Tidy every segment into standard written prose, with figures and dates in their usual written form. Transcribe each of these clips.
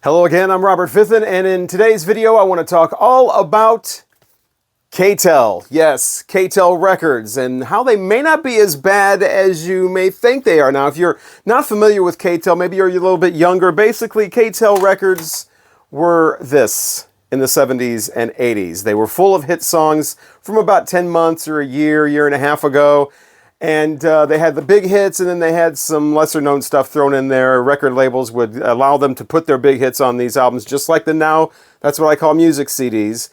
Hello again, I'm Robert Fithen, and in today's video I want to talk all about K-Tel. Yes, K-Tel records, and how they may not be as bad as you may think they are. Now, if you're not familiar with K-Tel, maybe you're a little bit younger, basically K-Tel records were this in the 70s and 80s. They were full of hit songs from about 10 months or a year and a half ago. And they had the big hits, and then they had some lesser-known stuff thrown in there. Record labels would allow them to put their big hits on these albums, just like the now, that's what I call music CDs,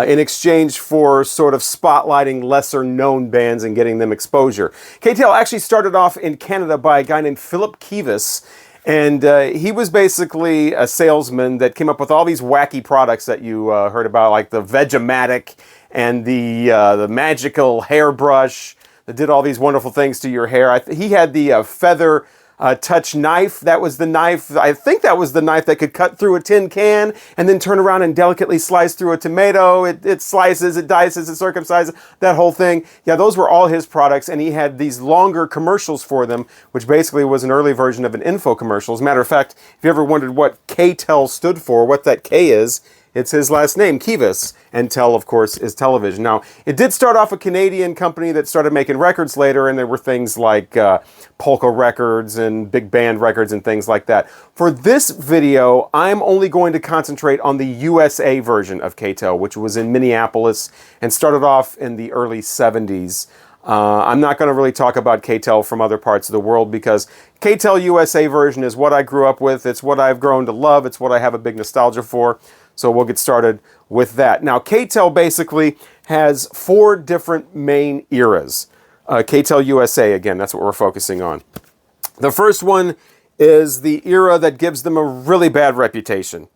in exchange for sort of spotlighting lesser-known bands and getting them exposure. K-Tel actually started off in Canada by a guy named Philip Kivas, and he was basically a salesman that came up with all these wacky products that you heard about, like the Vegematic and the magical hairbrush, that did all these wonderful things to your hair. He had the feather touch knife. That was the knife, I think that was the knife that could cut through a tin can and then turn around and delicately slice through a tomato. It slices, it dices, it circumcises, that whole thing. Yeah, those were all his products, and he had these longer commercials for them, which basically was an early version of an info commercial. As a matter of fact, if you ever wondered what K-Tel stood for, what that K is, it's his last name, Kivas, and Tel, of course, is television. Now, it did start off a Canadian company that started making records later, and there were things like Polka Records and Big Band Records and things like that. For this video, I'm only going to concentrate on the USA version of K-Tel, which was in Minneapolis and started off in the early 70s. I'm not going to really talk about K-Tel from other parts of the world because K-Tel USA version is what I grew up with. It's what I've grown to love. It's what I have a big nostalgia for. So we'll get started with that. Now, K-Tel basically has 4 different main eras. K-Tel USA, again, that's what we're focusing on. The first one is the era that gives them a really bad reputation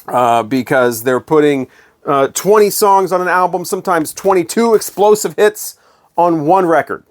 because they're putting 20 songs on an album, sometimes 22 explosive hits on one record.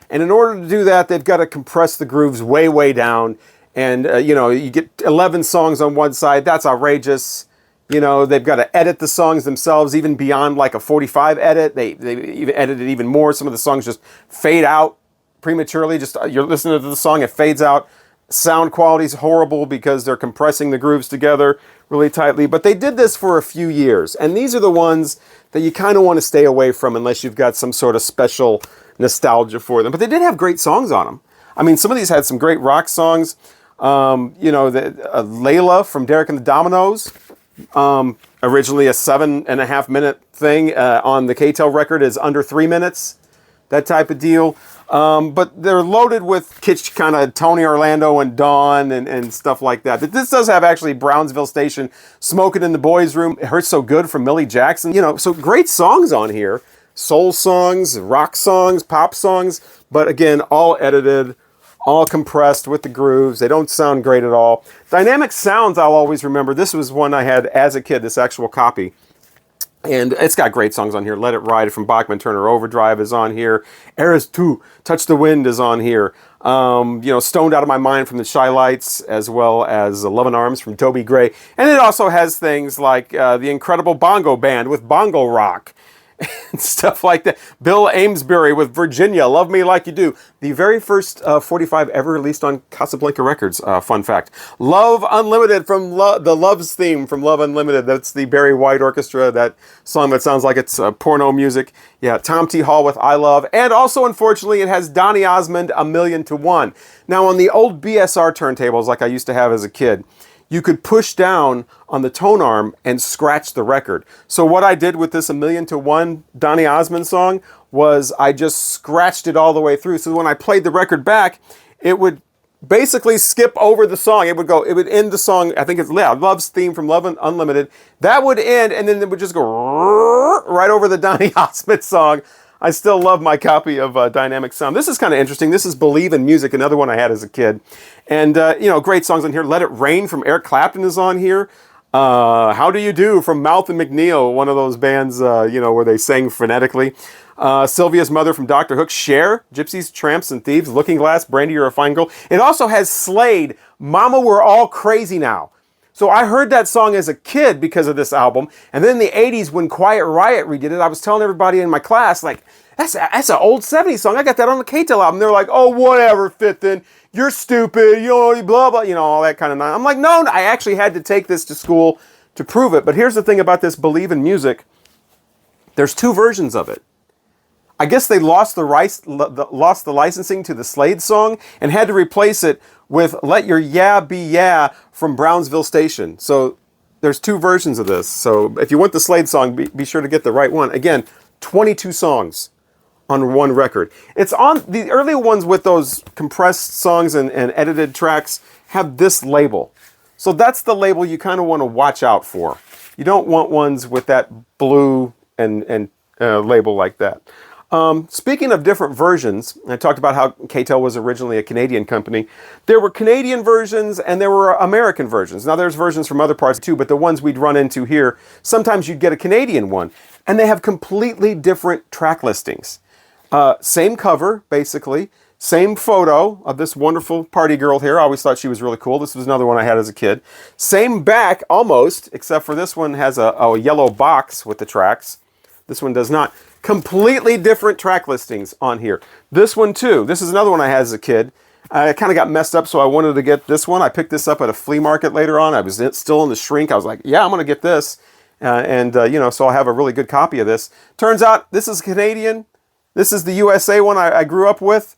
And in order to do that, they've got to compress the grooves way down. And, you get 11 songs on one side. That's outrageous. You know, they've got to edit the songs themselves, even beyond like a 45 edit. They even edited even more. Some of the songs just fade out prematurely. Just you're listening to the song, it fades out. Sound quality is horrible because they're compressing the grooves together really tightly. But they did this for a few years. And these are the ones that you kind of want to stay away from unless you've got some sort of special nostalgia for them. But they did have great songs on them. I mean, some of these had some great rock songs. Layla from Derek and the Dominoes. Originally a 7.5 minute thing on the K-Tel record is under 3 minutes, that type of deal. But they're loaded with kitsch kind of Tony Orlando and Dawn and stuff like that. This does have actually Brownsville Station, Smoking in the Boys Room, It Hurts So Good from Millie Jackson. You know, so great songs on here. Soul songs, rock songs, pop songs, but again, all edited, all compressed with the grooves. They don't sound great at all. Dynamic Sounds, I'll always remember. This was one I had as a kid, this actual copy. And it's got great songs on here. Let It Ride from Bachman Turner Overdrive is on here. Eras 2, Touch the Wind is on here. Stoned Out of My Mind from the Shy Lights, as well as Love in Arms from Toby Gray. And it also has things like The Incredible Bongo Band with Bongo Rock. And stuff like that. Bill Amesbury with Virginia, Love Me Like You Do. The very first 45 ever released on Casablanca Records, fun fact. Love Unlimited from the Love's Theme from Love Unlimited. That's the Barry White Orchestra, that song that sounds like it's porno music. Yeah, Tom T. Hall with I Love. And also, unfortunately, it has Donny Osmond, A Million to One. Now, on the old BSR turntables, like I used to have as a kid, you could push down on the tone arm and scratch the record. So what I did with this A Million to One Donny Osmond song was I just scratched it all the way through. So when I played the record back, it would basically skip over the song. It would end the song, I think it's Love's Theme from Love Unlimited. That would end, and then it would just go right over the Donny Osmond song. I still love my copy of Dynamic Sound. This is kind of interesting. This is Believe in Music, another one I had as a kid. And, great songs on here. Let It Rain from Eric Clapton is on here. How Do You Do from Mouth and McNeil, one of those bands, where they sang phonetically. Sylvia's Mother from Dr. Hook. Cher, Gypsies, Tramps, and Thieves. Looking Glass, Brandy, You're a Fine Girl. It also has Slade, Mama, We're All Crazy Now. So I heard that song as a kid because of this album. And then in the 80s, when Quiet Riot redid it, I was telling everybody in my class, like, that's an old 70s song. I got that on the K-Tel album. They're like, oh, whatever, Fithen. you're stupid, you know, blah, blah, you know, all that kind of nonsense. I'm like, no, I actually had to take this to school to prove it. But here's the thing about this Believe in Music. There's 2 versions of it. I guess they lost the licensing to the Slade song and had to replace it with Let Your Yeah Be Yeah from Brownsville Station. So there's 2 versions of this. So if you want the Slade song, be sure to get the right one. Again, 22 songs on one record. It's on the early ones with those compressed songs and edited tracks have this label. So that's the label you kind of want to watch out for. You don't want ones with that blue and label like that. Speaking of different versions, I talked about how K-Tel was originally a Canadian company. There were Canadian versions and there were American versions. Now there's versions from other parts too, but the ones we'd run into here, sometimes you'd get a Canadian one. And they have completely different track listings. Same cover, basically. Same photo of this wonderful party girl here. I always thought she was really cool. This was another one I had as a kid. Same back, almost, except for this one has a yellow box with the tracks. This one does not. Completely different track listings on here. This one too. This is another one I had as a kid. I kind of got messed up, so I wanted to get this one. I picked this up at a flea market later on. I was still in the shrink. I was like, yeah, I'm going to get this. You know, so I'll have a really good copy of this. Turns out this is Canadian. This is the USA one I grew up with.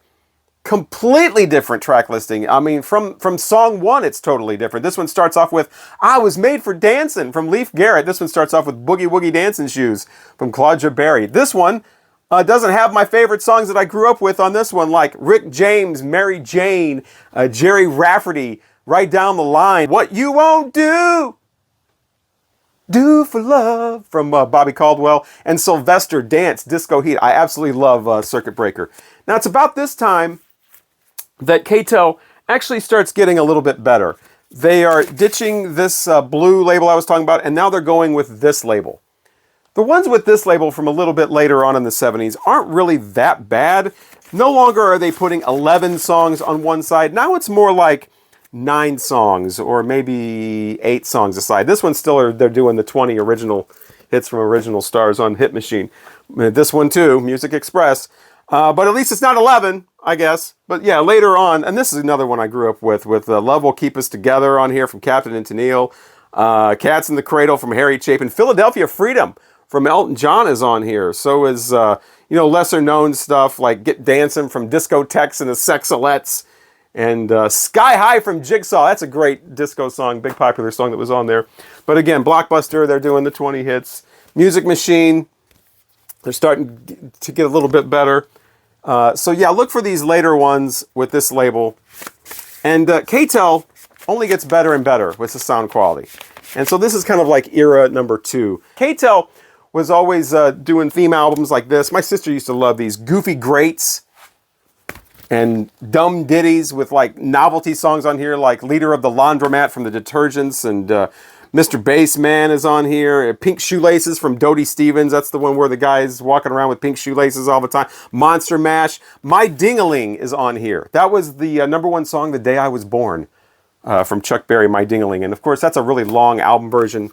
Completely different track listing. I mean, from song 1, it's totally different. This one starts off with I Was Made for Dancing from Leif Garrett. This one starts off with Boogie Woogie Dancing Shoes from Claudia Berry. This one doesn't have my favorite songs that I grew up with on this one, like Rick James, Mary Jane, Jerry Rafferty, Right Down the Line, What You Won't Do for Love from Bobby Caldwell, and Sylvester Dance, Disco Heat. I absolutely love Circuit Breaker. Now, it's about this time that K-Tel actually starts getting a little bit better. They are ditching this blue label I was talking about, and now they're going with this label. The ones with this label from a little bit later on in the 70s aren't really that bad. No longer are they putting 11 songs on one side. Now it's more like 9 songs or maybe 8 songs aside. This one still they're doing the 20 original hits from original stars on Hit Machine. This one too, Music Express. But at least it's not 11, I guess. But yeah, later on, and this is another one I grew up with Love Will Keep Us Together on here from Captain and Tennille. Cats in the Cradle from Harry Chapin. Philadelphia Freedom from Elton John is on here. So is, you know, lesser known stuff like Get Dancing from Discotheques and the Sexalettes. And Sky High from Jigsaw. That's a great disco song, big popular song that was on there. But again, Blockbuster, they're doing the 20 hits. Music Machine, they're starting to get a little bit better. So yeah, look for these later ones with this label. And K-Tel only gets better and better with the sound quality. And so this is kind of like era number 2. K-Tel was always doing theme albums like this. My sister used to love these goofy greats and dumb ditties with like novelty songs on here, like Leader of the Laundromat from the Detergents, and Mr. Bassman is on here. Pink Shoelaces from Dodie Stevens. That's the one where the guy's walking around with pink shoelaces all the time. Monster Mash. My Ding-a-Ling is on here. That was the number 1 song the day I was born from Chuck Berry, My Ding-a-Ling. And of course, that's a really long album version,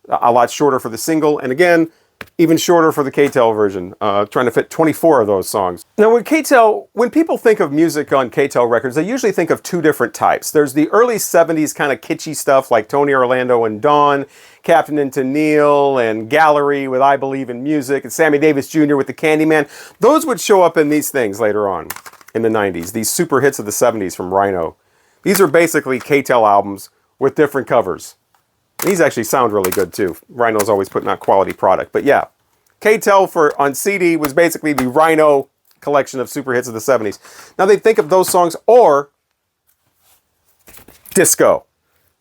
a lot shorter for the single. And again, even shorter for the K-Tel version, trying to fit 24 of those songs. Now with K-Tel, when people think of music on K-Tel records, they usually think of 2 different types. There's the early 70s kind of kitschy stuff like Tony Orlando and Dawn, Captain and Tennille, and Gallery with I Believe in Music, and Sammy Davis Jr. with the Candyman. Those would show up in these things later on in the 90s, these super hits of the 70s from Rhino. These are basically K-Tel albums with different covers. These actually sound really good too. Rhino's always putting out quality product. But yeah, K-Tel on CD was basically the Rhino collection of super hits of the 70s. Now they think of those songs or disco.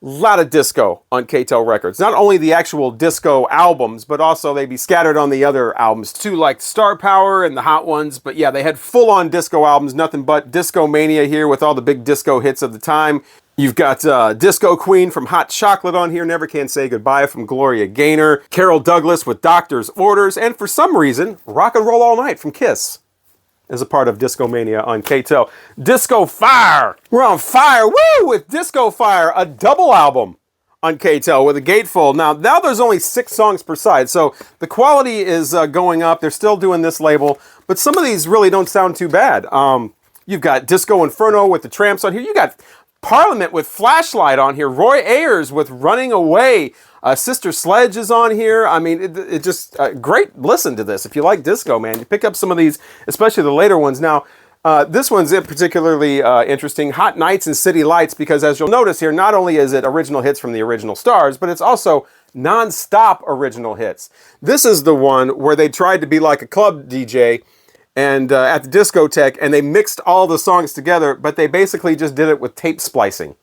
A lot of disco on K-Tel records. Not only the actual disco albums, but also they'd be scattered on the other albums too, like Star Power and the Hot Ones. But yeah, they had full-on disco albums, nothing but Disco Mania here with all the big disco hits of the time. You've got Disco Queen from Hot Chocolate on here, Never Can Say Goodbye from Gloria Gaynor, Carol Douglas with Doctor's Orders, and for some reason, Rock and Roll All Night from Kiss is a part of Disco Mania on K-Tel. Disco Fire! We're on fire, woo! With Disco Fire, a double album on K-Tel with a gatefold. Now there's only 6 songs per side, so the quality is going up. They're still doing this label, but some of these really don't sound too bad. You've got Disco Inferno with the Tramps on here. You got Parliament with Flashlight on here. Roy Ayers with Running Away. Sister Sledge is on here. I mean, it just great listen to this. If you like disco, man, you pick up some of these, especially the later ones. Now, this one's particularly interesting, Hot Nights and City Lights, because as you'll notice here, not only is it original hits from the original stars, but it's also non-stop original hits. This is the one where they tried to be like a club DJ and at the discotheque, and they mixed all the songs together, but they basically just did it with tape splicing.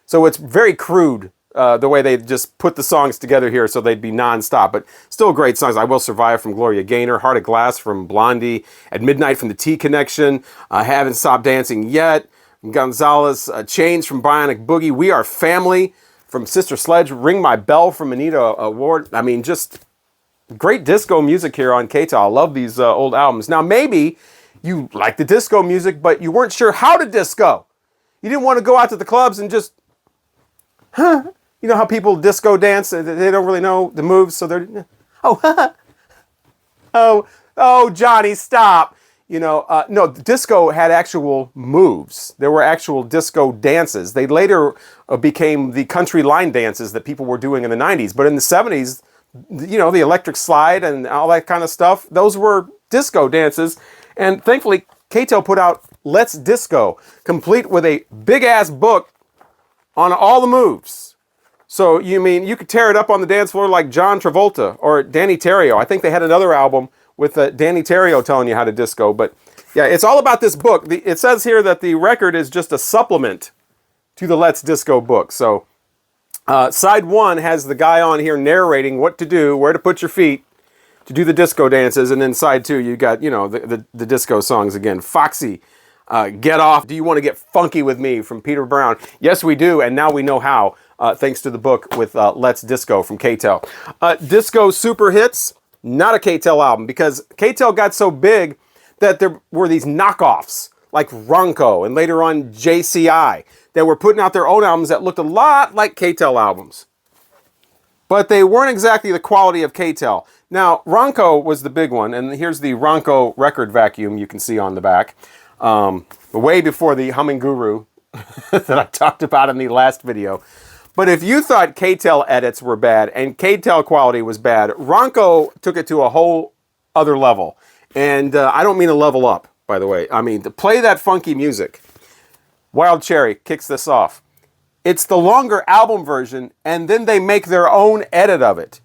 So it's very crude, the way they just put the songs together here so they'd be non-stop, but still great songs. I Will Survive from Gloria Gaynor, Heart of Glass from Blondie, At Midnight from the T-Connection, Haven't Stopped Dancing Yet, Gonzalez, Chains from Bionic Boogie, We Are Family from Sister Sledge, Ring My Bell from Anita Ward. I mean, just great disco music here on K-Tel. I love these old albums. Now, maybe you like the disco music, but you weren't sure how to disco. You didn't want to go out to the clubs and just, you know how people disco dance? They don't really know the moves, so they're, oh, Johnny, stop. You know, no, disco had actual moves. There were actual disco dances. They later became the country line dances that people were doing in the 90s. But in the 70s, you know, the electric slide and all that kind of stuff, those were disco dances. And thankfully, K-Tel put out Let's Disco, complete with a big-ass book on all the moves. So, you mean, you could tear it up on the dance floor like John Travolta or Danny Terrio. I think they had another album with Danny Terrio telling you how to disco. But, yeah, it's all about this book. It says here that the record is just a supplement to the Let's Disco book. So, side one has the guy on here narrating what to do, where to put your feet to do the disco dances. And then side two, you got, you know, the disco songs again. Foxy, Get Off, Do You Want to Get Funky With Me from Peter Brown. Yes, we do, and now we know how, thanks to the book with Let's Disco from K-Tel. Disco Super Hits, not a K-Tel album, because K-Tel got so big that there were these knockoffs, like Ronco and later on JCI, that were putting out their own albums that looked a lot like K-Tel albums. But they weren't exactly the quality of K-Tel. Now, Ronco was the big one, and here's the Ronco record vacuum you can see on the back. Way before the Humming Guru that I talked about in the last video. But if you thought K-Tel edits were bad and K-Tel quality was bad, Ronco took it to a whole other level. And I don't mean a level up, by the way. I mean, to play that funky music. Wild Cherry kicks this off. It's the longer album version, and then they make their own edit of it.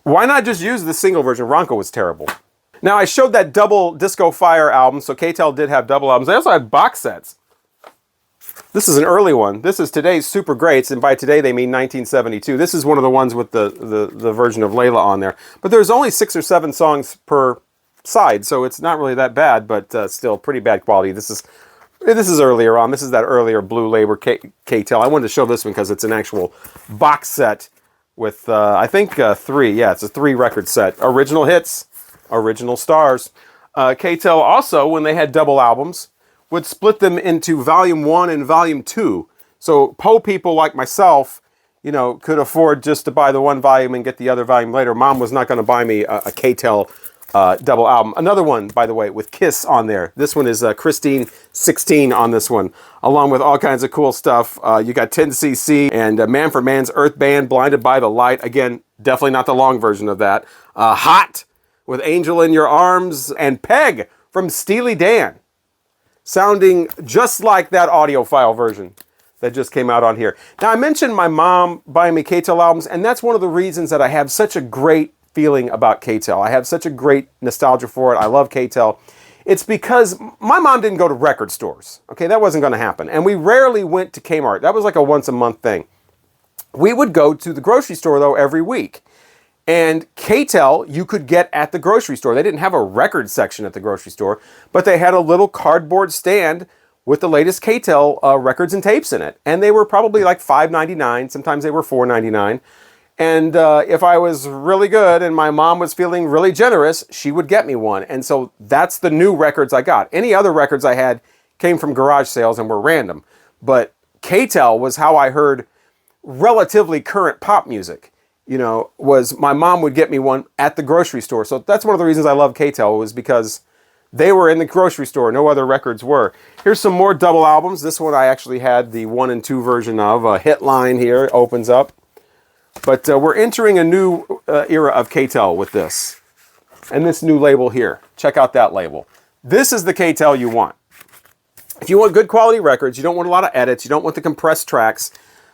Why not just use the single version? Ronco was terrible. Now, I showed that double Disco Fire album, so K-Tel did have double albums. They also had box sets. This is an early one. This is today's Super Greats, and by today they mean 1972. This is one of the ones with the version of Layla on there. But there's only 6 or 7 songs per side, so it's not really that bad, but still pretty bad quality. This is earlier on. This is that earlier Blue Label K-Tel. I wanted to show this one because it's an actual box set with, I think, 3. Yeah, it's a 3-record set. Original hits, original stars. K-Tel also, when they had double albums, would split them into Volume 1 and Volume 2. So po people like myself, you know, could afford just to buy the one volume and get the other volume later. Mom was not going to buy me a K-Tel double album. Another one, by the way, with Kiss on there. This one is Christine 16 on this one, along with all kinds of cool stuff. You got 10cc and Man for Man's Earth Band, Blinded by the Light. Again, definitely not the long version of that. Hot with Angel in Your Arms, and Peg from Steely Dan, sounding just like that audiophile version that just came out on here. Now, I mentioned my mom buying me K-Tel albums, and that's one of the reasons that I have such a great feeling about K-Tel. I have such a great nostalgia for it. I love K-Tel. It's because my mom didn't go to record stores. Okay, that wasn't going to happen. And we rarely went to Kmart. That was like a once-a-month thing. We would go to the grocery store, though, every week. And K-Tel you could get at the grocery store. They didn't have a record section at the grocery store, but they had a little cardboard stand with the latest K-Tel records and tapes in it. And they were probably like $5.99. Sometimes they were $4.99. And if I was really good and my mom was feeling really generous, she would get me one. And so that's the new records I got. Any other records I had came from garage sales and were random. But K-Tel was how I heard relatively current pop music. You know, was my mom would get me one at the grocery store. So that's one of the reasons I love K-Tel, was because They were in the grocery store. No other records were. Here's some more double albums. This one I actually had the 1 and 2 version of. Hit line here opens up. But we're entering a new era of K-Tel with this. And this new label here. Check out that label. This is the K-Tel you want. If you want good quality records, you don't want a lot of edits, you don't want the compressed tracks.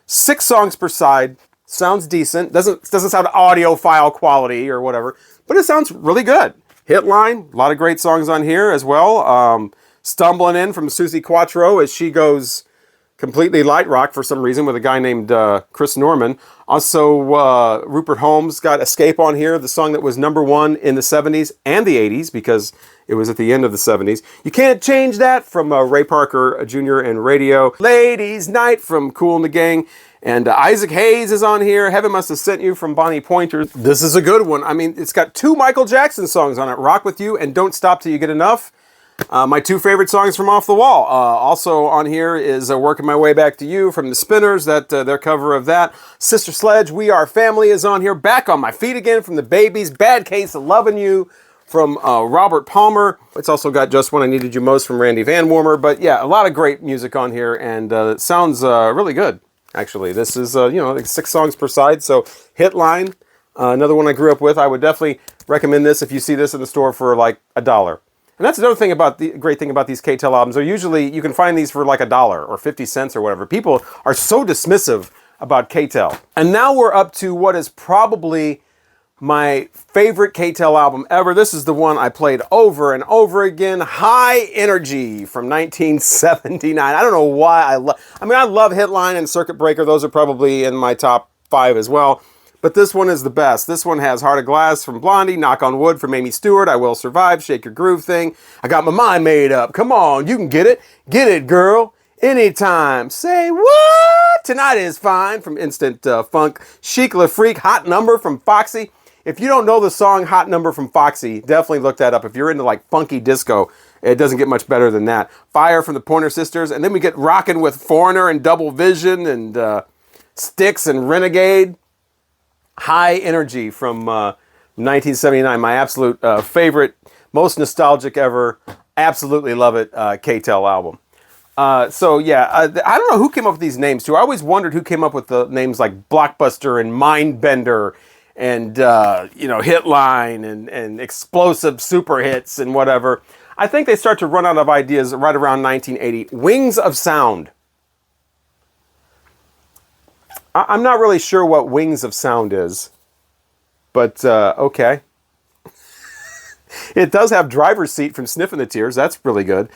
6 songs per side. Sounds decent. Doesn't sound audiophile quality or whatever. But it sounds really good. Hit line, a lot of great songs on here as well. Stumbling in from Susie Quattro as she goes completely light rock for some reason with a guy named Chris Norman. Also, Rupert Holmes got Escape on here, the song that was #1 in the 70s and the 80s because it was at the end of the 70s. You Can't Change That from Ray Parker Jr. and Radio. Ladies Night from Kool and the Gang. And Isaac Hayes is on here. Heaven Must Have Sent You from Bonnie Pointer. This is a good one. I mean, it's got 2 Michael Jackson songs on it. Rock With You and Don't Stop Till You Get Enough. My 2 favorite songs from Off the Wall. Also on here is Working My Way Back to You from the Spinners. That their cover of that. Sister Sledge, We Are Family is on here. Back on My Feet Again from the Babies. Bad Case of Lovin' You from Robert Palmer. It's also got Just When I Needed You Most from Randy Van Warmer. But yeah, a lot of great music on here, and it sounds really good. Actually, this is, like 6 songs per side, so Hit Line, another one I grew up with. I would definitely recommend this if you see this in the store for like $1. And that's another thing about the great thing about these K-Tel albums. They're usually, you can find these for like $1 or 50 cents or whatever. People are so dismissive about K-Tel. And now we're up to what is probably my favorite K-Tel album ever. This is the one I played over and over again. High Energy from 1979. I don't know why I love Hit Line and Circuit Breaker. Those are probably in my top 5 as well. But this one is the best. This one has Heart of Glass from Blondie, Knock on Wood from Amy Stewart, I Will Survive, Shake Your Groove Thing. I Got My Mind Made Up. Come on, you can get it. Get it, girl. Anytime. Say what? Tonight Is Fine from Instant Funk. Chic Le Freak, Hot Number from Foxy. If you don't know the song Hot Number from Foxy, definitely look that up. If you're into like funky disco, it doesn't get much better than that. Fire from the Pointer Sisters. And then we get rocking with Foreigner and Double Vision and Styx and Renegade. High Energy from 1979. My absolute favorite, most nostalgic ever. Absolutely love it. K-Tel album. So yeah, I don't know who came up with these names too. I always wondered who came up with the names like Blockbuster and Mindbender and Hit Line and Explosive Super Hits and whatever. I think they start to run out of ideas right around 1980. Wings of Sound. I'm not really sure what Wings of Sound is, but okay. It does have Driver's Seat from Sniffin' the Tears. That's really good.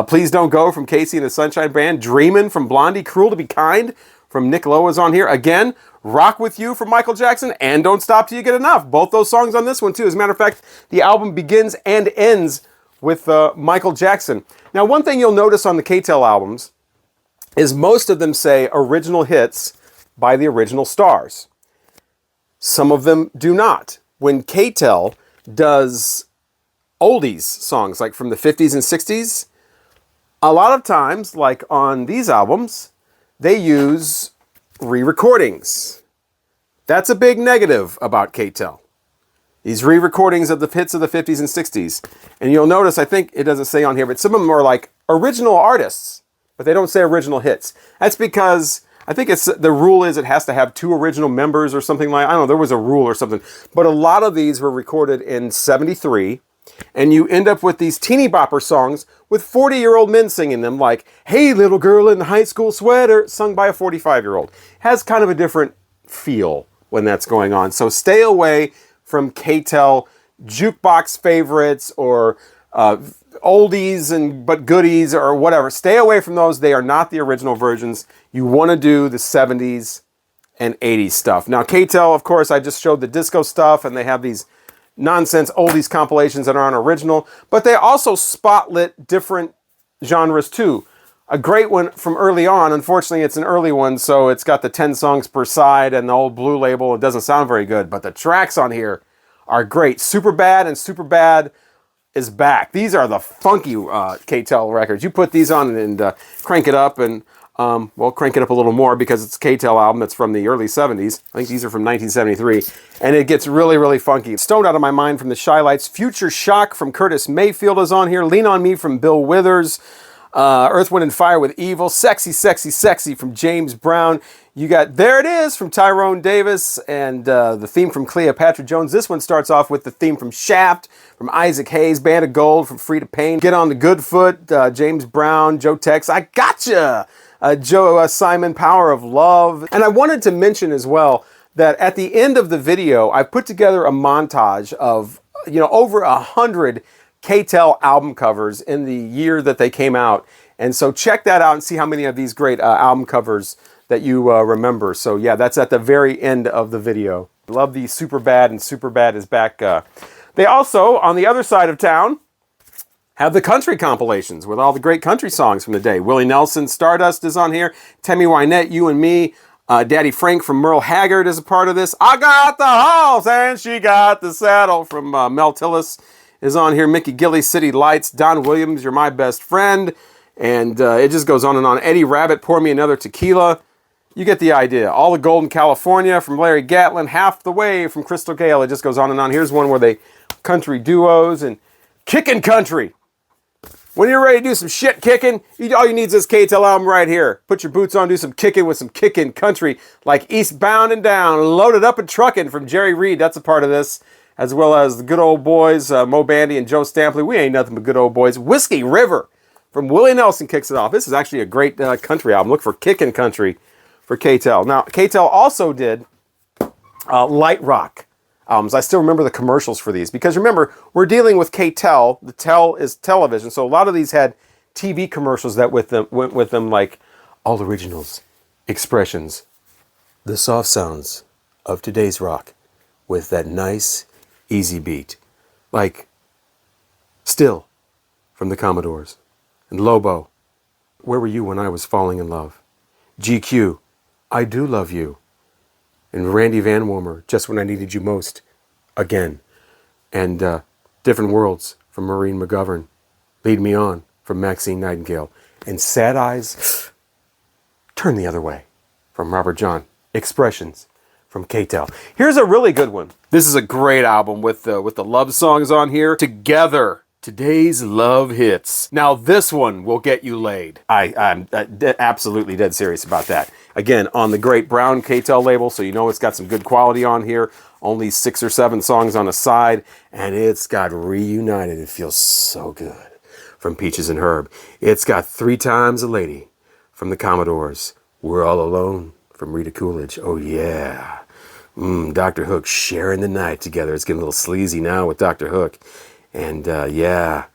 Please Don't Go from Casey and the Sunshine Band. Dreamin' from Blondie. Cruel to Be Kind from Nick Lowe is on here. Again, Rock With You from Michael Jackson and Don't Stop Till You Get Enough. Both those songs on this one too. As a matter of fact, the album begins and ends with Michael Jackson. Now, one thing you'll notice on the K-Tel albums is most of them say original hits by the original stars. Some of them do not. When K-Tel does oldies songs, like from the 50s and 60s, a lot of times, like on these albums, they use re-recordings. That's a big negative about K-Tel. These re-recordings of the hits of the 50s and 60s. And you'll notice, I think it doesn't say on here, but some of them are like original artists, but they don't say original hits. That's because I think the rule is it has to have 2 original members or something like, I don't know, there was a rule or something. But a lot of these were recorded in 73, and you end up with these teeny bopper songs with 40-year-old men singing them, like, Hey Little Girl in the High School Sweater, sung by a 45-year-old. Has kind of a different feel when that's going on. So stay away from K-Tel jukebox favorites or oldies but goodies or whatever. Stay away from those. They are not the original versions. You want to do the 70s and 80s stuff. Now, K-Tel, of course, I just showed the disco stuff, and they have these nonsense oldies compilations that aren't original, but they also spotlit different genres too. A great one from early on, unfortunately it's an early one, so it's got the 10 songs per side and the old blue label. It doesn't sound very good, but the tracks on here are great. Superbad and Superbad is back. These are the funky K-Tel records. You put these on and crank it up, and Well, crank it up a little more because it's a K-Tel album that's from the early 70s. I think these are from 1973. And it gets really, really funky. Stoned Out of My Mind from the Shy Lights. Future Shock from Curtis Mayfield is on here. Lean on Me from Bill Withers. Earth, Wind, and Fire with Evil. Sexy, Sexy, Sexy from James Brown. You got There It Is from Tyrone Davis. And the theme from Cleopatra Jones. This one starts off with the theme from Shaft, from Isaac Hayes. Band of Gold from Free to Pain. Get on the Good Foot. James Brown. Joe Tex. I Gotcha! Joe Simon, Power of Love. And I wanted to mention as well that at the end of the video, I put together a montage of, over 100 K-Tel album covers in the year that they came out. And so check that out and see how many of these great album covers that you remember. So yeah, that's at the very end of the video. Love the Superbad and Superbad is back. They also, on the other side of town, have the country compilations with all the great country songs from the day. Willie Nelson, Stardust is on here. Tammy Wynette, You and Me. Daddy Frank from Merle Haggard is a part of this. I got the horse and she got the saddle from Mel Tillis is on here. Mickey Gilley, City Lights. Don Williams, You're My Best Friend. And it just goes on and on. Eddie Rabbit, Pour Me Another Tequila. You get the idea. All the Golden California from Larry Gatlin. Half the Way from Crystal Gale. It just goes on and on. Here's one where they country duos and Kickin' Country. When you're ready to do some shit kicking, all you need is this K-Tel album right here. Put your boots on, do some kicking with some kickin' country like Eastbound and Down, Loaded Up and Truckin' from Jerry Reed. That's a part of this, as well as the Good Old Boys, Mo Bandy and Joe Stampley. We ain't nothing but good old boys. Whiskey River from Willie Nelson kicks it off. This is actually a great country album. Look for kickin' country for K-Tel. Now, K-Tel also did light rock albums. I still remember the commercials for these because remember, we're dealing with K-Tel. The Tel is television, so a lot of these had TV commercials that went with them, like all originals, expressions, the soft sounds of today's rock with that nice, easy beat, like Still from the Commodores, and Lobo, Where Were You When I Was Falling in Love, GQ, I Do Love You, and Randy Van Warmer, Just When I Needed You Most, again. And Different Worlds from Maureen McGovern. Lead Me On from Maxine Nightingale. And Sad Eyes, Turn the Other Way from Robert John. Expressions from K-Tel. Here's a really good one. This is a great album with the love songs on here. Together. Today's Love Hits. Now this one will get you laid. I'm absolutely dead serious about that. Again, on the great Brown K-Tel label, so you know it's got some good quality on here. Only 6 or 7 songs on the side, and it's got Reunited. It feels so good from Peaches and Herb. It's got 3 Times a Lady from the Commodores. We're All Alone from Rita Coolidge. Oh yeah. Dr. Hook, Sharing the Night together. It's getting a little sleazy now with Dr. Hook. And yeah,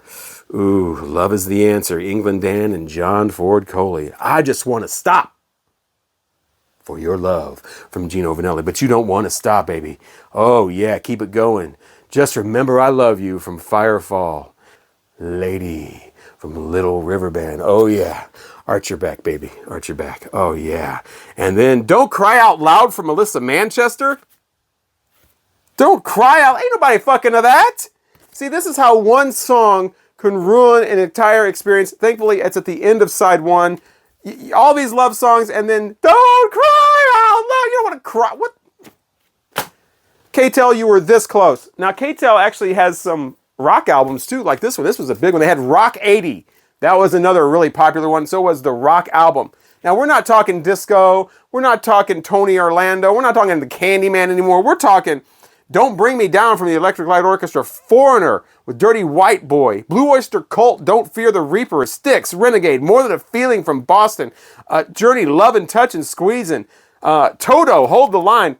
ooh, Love Is the Answer, England Dan and John Ford Coley. I Just Want to Stop for Your Love from Gino Vanelli. But you don't want to stop, baby. Oh yeah, keep it going. Just Remember I Love You from Firefall. Lady from Little River Band. Oh yeah. Arch your back, baby. Arch your back. Oh yeah. And then Don't Cry Out Loud from Melissa Manchester. Don't cry out. Ain't nobody fucking to that. See, this is how one song can ruin an entire experience. Thankfully, it's at the end of side 1. All these love songs, and then don't cry out loud. You don't want to cry. What? K-Tel, you were this close. Now, K-Tel actually has some rock albums too, like this one. This was a big one. They had Rock 80. That was another really popular one. So was the Rock album. Now, we're not talking disco. We're not talking Tony Orlando. We're not talking the Candyman anymore. We're talking Don't Bring Me Down from the Electric Light Orchestra, Foreigner with Dirty White Boy, Blue Oyster Cult, Don't Fear the Reaper, Styx, Renegade, More Than a Feeling from Boston, Journey, Lovin' Touchin' Squeezin', Toto, Hold the Line.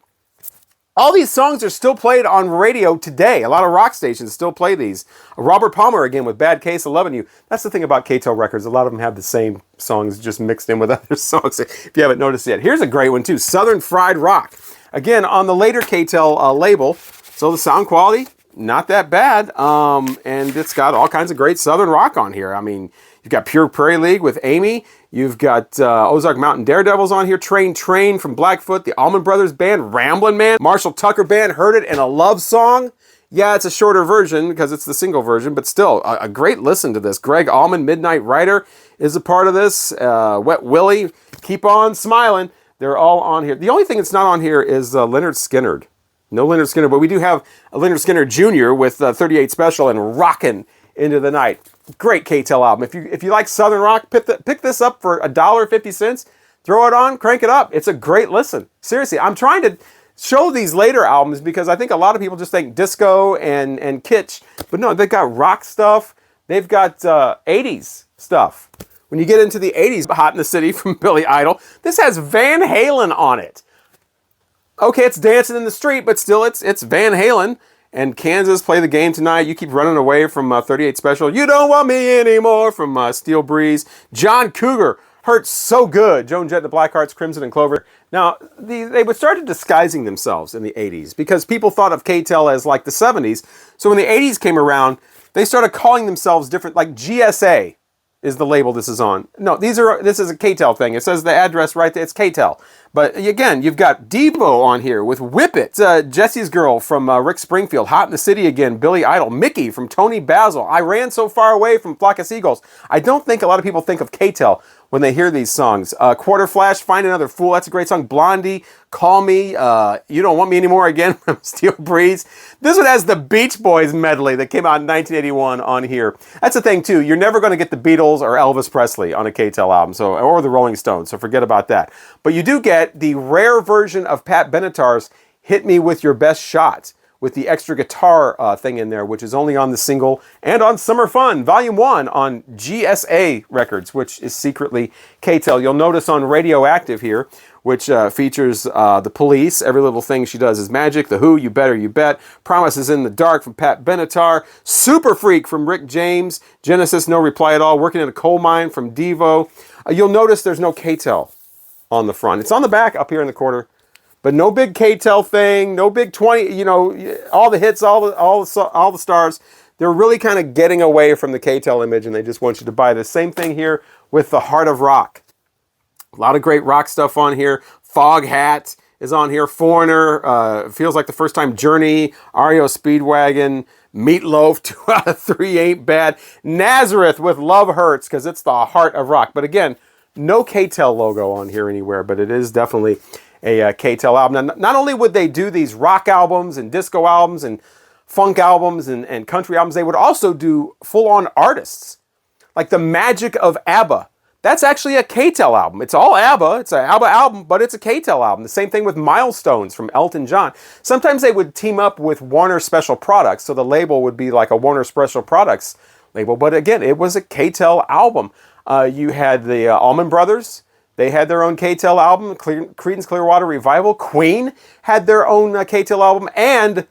All these songs are still played on radio today. A lot of rock stations still play these. Robert Palmer again with Bad Case of Lovin' You. That's the thing about K-Tel records. A lot of them have the same songs just mixed in with other songs, if you haven't noticed yet. Here's a great one too, Southern Fried Rock. Again, on the later K-Tel label, so the sound quality, not that bad, and it's got all kinds of great Southern rock on here. I mean, you've got Pure Prairie League with Amy, you've got Ozark Mountain Daredevils on here, Train from Blackfoot, the Allman Brothers Band, Ramblin' Man, Marshall Tucker Band, Heard It, and A Love Song. Yeah, it's a shorter version because it's the single version, but still, a great listen to this. Greg Allman, Midnight Rider. is a part of this. Wet Willie, Keep On Smiling. They're all on here. The only thing that's not on here is Leonard Skinner. No Leonard Skinner, but we do have a Leonard Skinner Jr. with 38 Special and Rockin' Into the Night. Great K-Tel album. If you like Southern rock, pick this up for $1.50. Throw it on, crank it up. It's a great listen. Seriously, I'm trying to show these later albums because I think a lot of people just think disco and kitsch. But no, they've got rock stuff. They've got 80s stuff. When you get into the 80s, Hot in the City from Billy Idol, this has Van Halen on it. Okay, it's Dancing in the Street, but still it's Van Halen. And Kansas, Play the Game Tonight. You keep running away from 38 Special. You Don't Want Me Anymore from Steel Breeze. John Cougar, Hurts So Good. Joan Jett and the Blackhearts, Crimson and Clover. Now, they would started disguising themselves in the 80s because people thought of K-Tel as like the 70s. So when the 80s came around, they started calling themselves different, like GSA is the label this is on. No, this is a K-Tel thing. It says the address right there. It's K-Tel. But again, you've got Devo on here with Whip It. Jesse's Girl from Rick Springfield. Hot in the City again, Billy Idol. Mickey from Tony Basil. I Ran So Far Away from Flock of Seagulls. I don't think a lot of people think of K-Tel when they hear these songs. Quarter Flash, Find Another Fool. That's a great song. Blondie, Call Me. You Don't Want Me Anymore again from Steel Breeze. This one has the Beach Boys medley that came out in 1981 on here. That's the thing too. You're never going to get the Beatles or Elvis Presley on a K-Tel album, or the Rolling Stones. So forget about that. But you do get the rare version of Pat Benatar's Hit Me With Your Best Shot with the extra guitar thing in there, which is only on the single and on Summer Fun, Volume 1 on GSA Records, which is secretly K-Tel. You'll notice on Radioactive here, which features The Police, Every Little Thing She Does Is Magic, The Who, You Better You Bet, Promises in the Dark from Pat Benatar, Super Freak from Rick James, Genesis, No Reply at All, Working in a Coal Mine from Devo. You'll notice there's no K-Tel on the front. It's on the back up here in the corner. But no big K-Tel thing, no big 20, you know, all the hits, all the stars. They're really kind of getting away from the K-Tel image, and they just want you to buy this. Same thing here with the Heart of Rock. A lot of great rock stuff on here. Fog Hat is on here. Foreigner, Feels Like the First Time, Journey, REO Speedwagon, Meatloaf, 2 out of 3 Ain't Bad. Nazareth with Love Hurts, because it's the heart of rock. But again, no K-Tel logo on here anywhere, but it is definitely a K-Tel album. Now, not only would they do these rock albums and disco albums and funk albums and country albums, they would also do full-on artists. Like the Magic of ABBA. That's actually a K-Tel album. It's all ABBA. It's an ABBA album, but it's a K-Tel album. The same thing with Milestones from Elton John. Sometimes they would team up with Warner Special Products, so the label would be like a Warner Special Products label. But again, it was a K-Tel album. You had the Allman Brothers. They had their own K-Tel album, Creedence Clearwater Revival. Queen had their own K-Tel album, and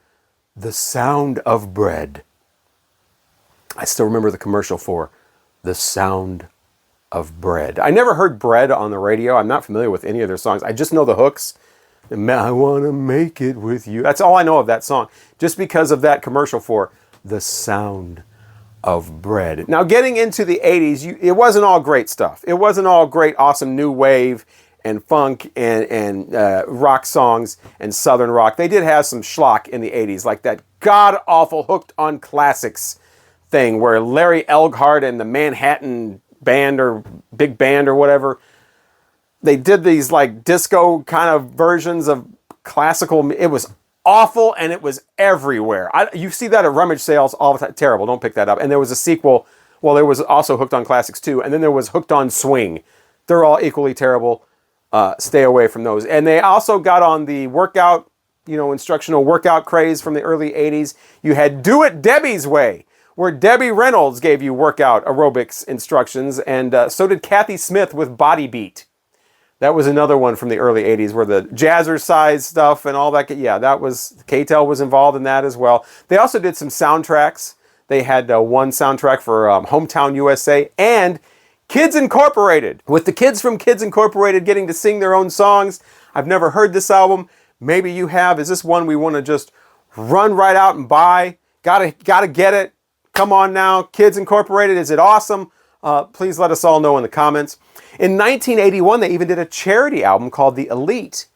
The Sound of Bread. I still remember the commercial for The Sound of Bread. I never heard Bread on the radio. I'm not familiar with any of their songs. I just know the hooks. I want to make it with you. That's all I know of that song, just because of that commercial for The Sound of Bread. Now, getting into the 80s, it wasn't all great stuff. It wasn't all great, awesome new wave and funk and rock songs and southern rock. They did have some schlock in the 80s, like that god-awful Hooked on Classics thing where Larry Elghart and the Manhattan Band or Big Band or whatever, they did these like disco kind of versions of classical. It was awful, and it was everywhere. You see that at rummage sales all the time. Terrible, don't pick that up. And there was a sequel. Well, there was also Hooked on Classics 2, and then there was Hooked on Swing. They're all equally terrible. Stay away from those. And they also got on the workout, instructional workout craze from the early 80s. You had Do It Debbie's Way, where Debbie Reynolds gave you workout aerobics instructions, and so did Kathy Smith with Body Beat. That was another one from the early 80s where the jazzercise stuff and all that. Yeah, that was, K-Tel was involved in that as well. They also did some soundtracks. They had one soundtrack for Hometown USA and Kids Incorporated, with the kids from Kids Incorporated getting to sing their own songs. I've never heard this album. Maybe you have. Is this one we want to just run right out and buy? Gotta get it. Come on now. Kids Incorporated, is it awesome? Please let us all know in the comments. In 1981, they even did a charity album called The Elite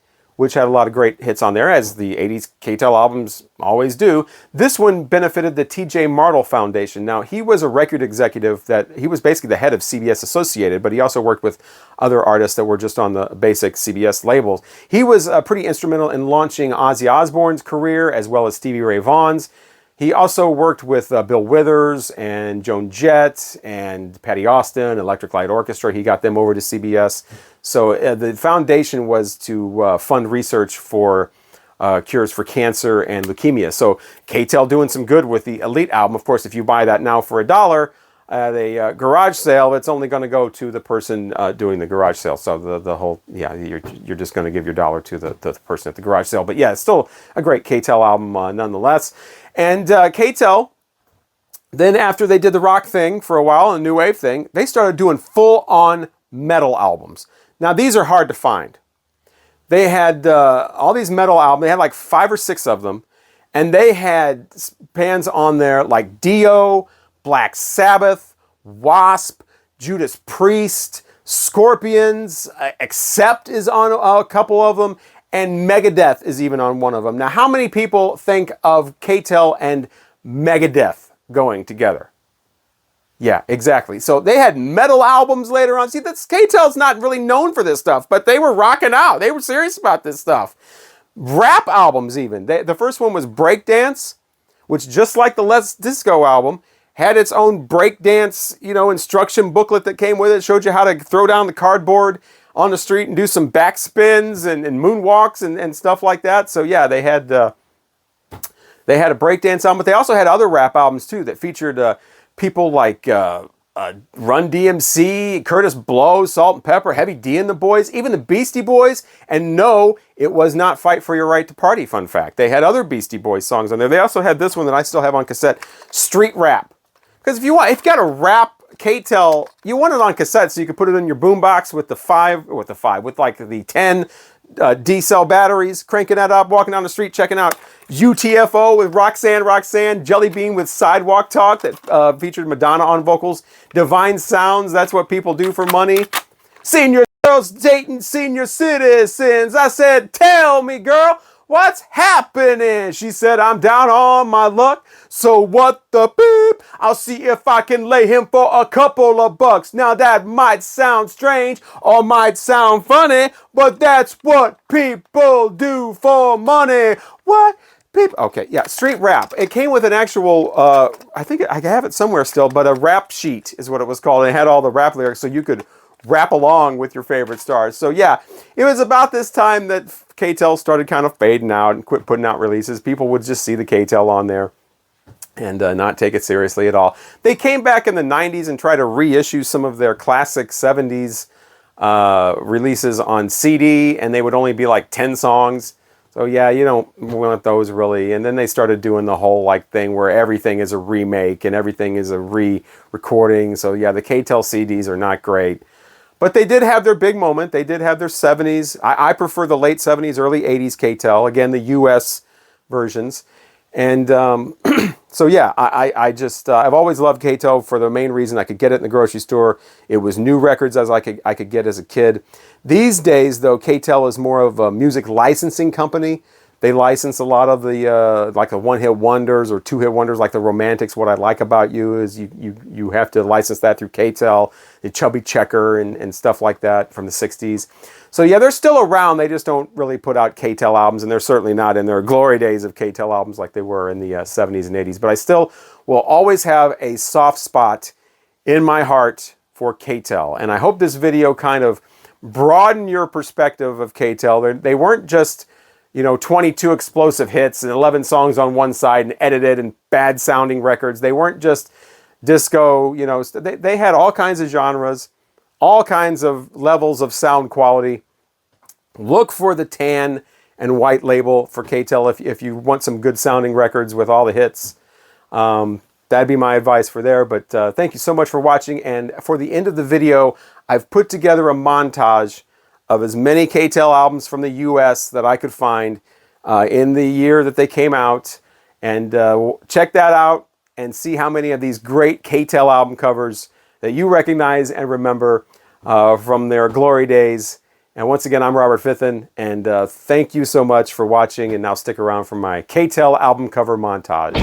which had a lot of great hits on there, as the 80s K-Tel albums always do. This one benefited the T.J. Martle Foundation. Now, he was a record executive he was basically the head of CBS Associated, but he also worked with other artists that were just on the basic CBS labels. He was pretty instrumental in launching Ozzy Osbourne's career, as well as Stevie Ray Vaughan's. He also worked with Bill Withers and Joan Jett and Patty Austin, Electric Light Orchestra. He got them over to CBS. So the foundation was to fund research for cures for cancer and leukemia. So K-Tel doing some good with the Elite album. Of course, if you buy that now for $1 at a garage sale, it's only going to go to the person doing the garage sale. So the whole, yeah, you're just going to give your dollar to the person at the garage sale. But yeah, it's still a great K-Tel album nonetheless. And K-Tel, then after they did the rock thing for a while and the new wave thing, they started doing full-on metal albums. Now, these are hard to find. They had all these metal albums. They had like 5 or 6 of them. And they had bands on there like Dio, Black Sabbath, Wasp, Judas Priest, Scorpions, Accept is on a couple of them, and Megadeth is even on one of them. Now, how many people think of K-Tel and Megadeth going together? Yeah, exactly. So they had metal albums later on. See, K-Tel's not really known for this stuff, but they were rocking out. They were serious about this stuff. Rap albums even. The first one was Breakdance, which, just like the Let's Disco album, had its own breakdance, instruction booklet that came with it. Showed you how to throw down the cardboard on the street and do some backspins and moonwalks and stuff like that. So yeah, they had a breakdance album, but they also had other rap albums too that featured people like Run DMC, Curtis Blow, Salt and Pepper, Heavy D and the Boys, even the Beastie Boys. And no, it was not Fight for Your Right to Party, fun fact. They had other Beastie Boys songs on there. They also had this one that I still have on cassette, Street Rap. Because if you got a rap K-Tel, you want it on cassette so you can put it in your boombox with like the 10 D-cell batteries, cranking that up, walking down the street, checking out UTFO with Roxanne, Jelly Bean with Sidewalk Talk that featured Madonna on vocals, Divine Sounds, That's What People Do for Money, Senior Girls Dating Senior Citizens. I said, tell me, girl, what's happening? She said, I'm down on my luck. So what the beep? I'll see if I can lay him for a couple of bucks. Now that might sound strange or might sound funny, but that's what people do for money. What? People? Okay, yeah, Street Rap. It came with an actual, I think I have it somewhere still, but a rap sheet is what it was called. It had all the rap lyrics so you could rap along with your favorite stars. So yeah, it was about this time that K-Tel started kind of fading out and quit putting out releases. People would just see the K-Tel on there and not take it seriously at all. They came back in the 90s and tried to reissue some of their classic 70s releases on CD, and they would only be like 10 songs. So yeah, you don't want those really. And then they started doing the whole thing where everything is a remake and everything is a re-recording. So yeah, the K-Tel CDs are not great. But they did have their big moment. They did have their 70s. I prefer the late 70s, early 80s K-Tel. Again, the US versions. And so yeah, I've always loved K-Tel for the main reason I could get it in the grocery store. It was new records as I could get as a kid. These days, though, K-Tel is more of a music licensing company. They license a lot of the like the one-hit wonders or two-hit wonders, like the Romantics. What I Like About You is you have to license that through K-Tel, the Chubby Checker and stuff like that from the 60s. So yeah, they're still around. They just don't really put out K-Tel albums, and they're certainly not in their glory days of K-Tel albums like they were in the 70s and 80s. But I still will always have a soft spot in my heart for K-Tel. And I hope this video kind of broadened your perspective of K-Tel. They weren't just 22 explosive hits and 11 songs on one side and edited and bad sounding records. They weren't just disco, they had all kinds of genres, all kinds of levels of sound quality. Look for the tan and white label for K-Tel if you want some good sounding records with all the hits. That'd be my advice for there. But thank you so much for watching. And for the end of the video, I've put together a montage of as many K-Tel albums from the US that I could find in the year that they came out. And check that out and see how many of these great K-Tel album covers that you recognize and remember from their glory days. And once again, I'm Robert Fithen, and thank you so much for watching, and now stick around for my K-Tel album cover montage.